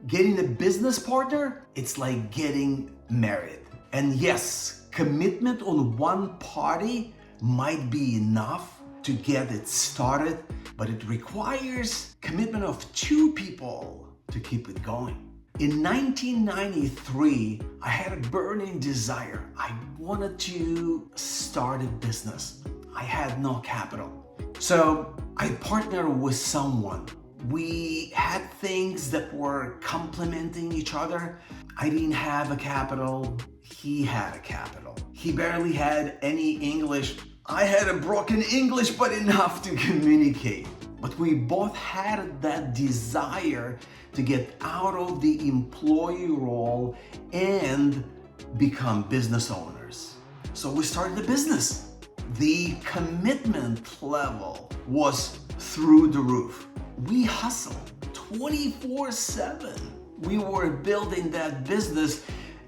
Getting a business partner, it's like getting married. And yes, commitment on one party might be enough to get it started, but it requires commitment of two people to keep it going. In 1993, I had a burning desire. I wanted to start a business. I had no capital. So I partnered with someone. We had things that were complementing each other. I didn't have a capital. He had a capital. He barely had any English. I had a broken English, but enough to communicate. But we both had that desire to get out of the employee role and become business owners. So we started a business. The commitment level was through the roof. We hustled 24/7. We were building that business,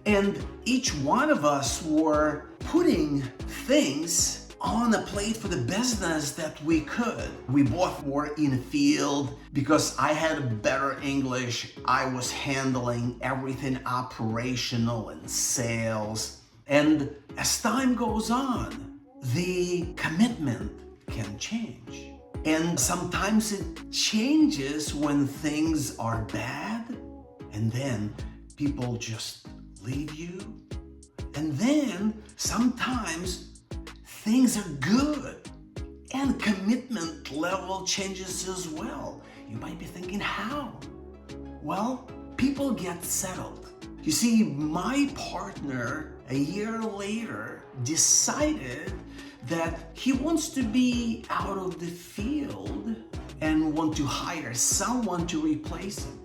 and each one of us were putting things on a plate for the business that we could. We both were in the field. Because I had better English, I was handling everything operational and sales. And as time goes on, the commitment can change. And sometimes it changes when things are bad, and then people just leave you. And then sometimes things are good and commitment level changes as well. You might be thinking, how? Well, people get settled. You see, my partner a year later decided that he wants to be out of the field and want to hire someone to replace him.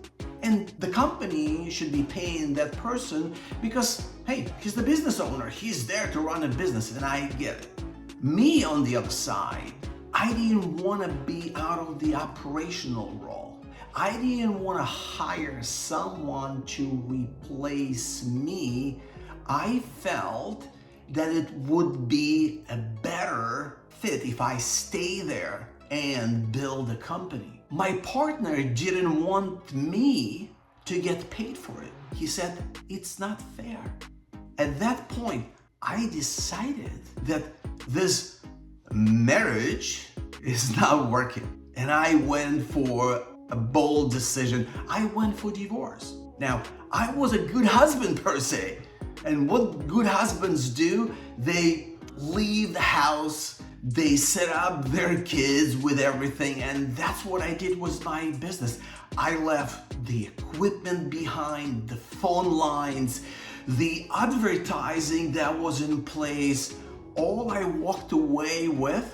And the company should be paying that person because, hey, he's the business owner. He's there to run a business, and I get it. Me, on the other side, I didn't want to be out of the operational role. I didn't want to hire someone to replace me. I felt that it would be a better fit if I stay there and build a company. My partner didn't want me to get paid for it. He said, it's not fair. At that point, I decided that this marriage is not working. And I went for a bold decision. I went for divorce. Now, I was a good husband per se. And what good husbands do, they leave the house, they set up their kids with everything, and that's what I did was my business. I left the equipment behind, the phone lines, the advertising that was in place. All I walked away with,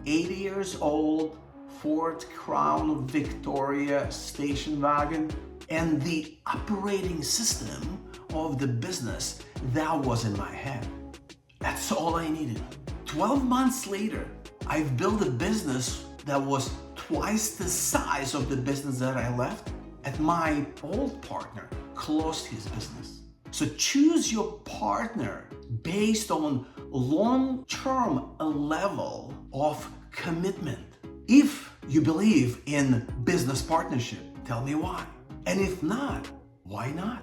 80 years old, Ford Crown Victoria station wagon, and the operating system of the business that was in my head. That's all I needed. 12 months later, I've built a business that was twice the size of the business that I left, and my old partner closed his business. So choose your partner based on long-term level of commitment. If you believe in business partnership, tell me why. And if not, why not?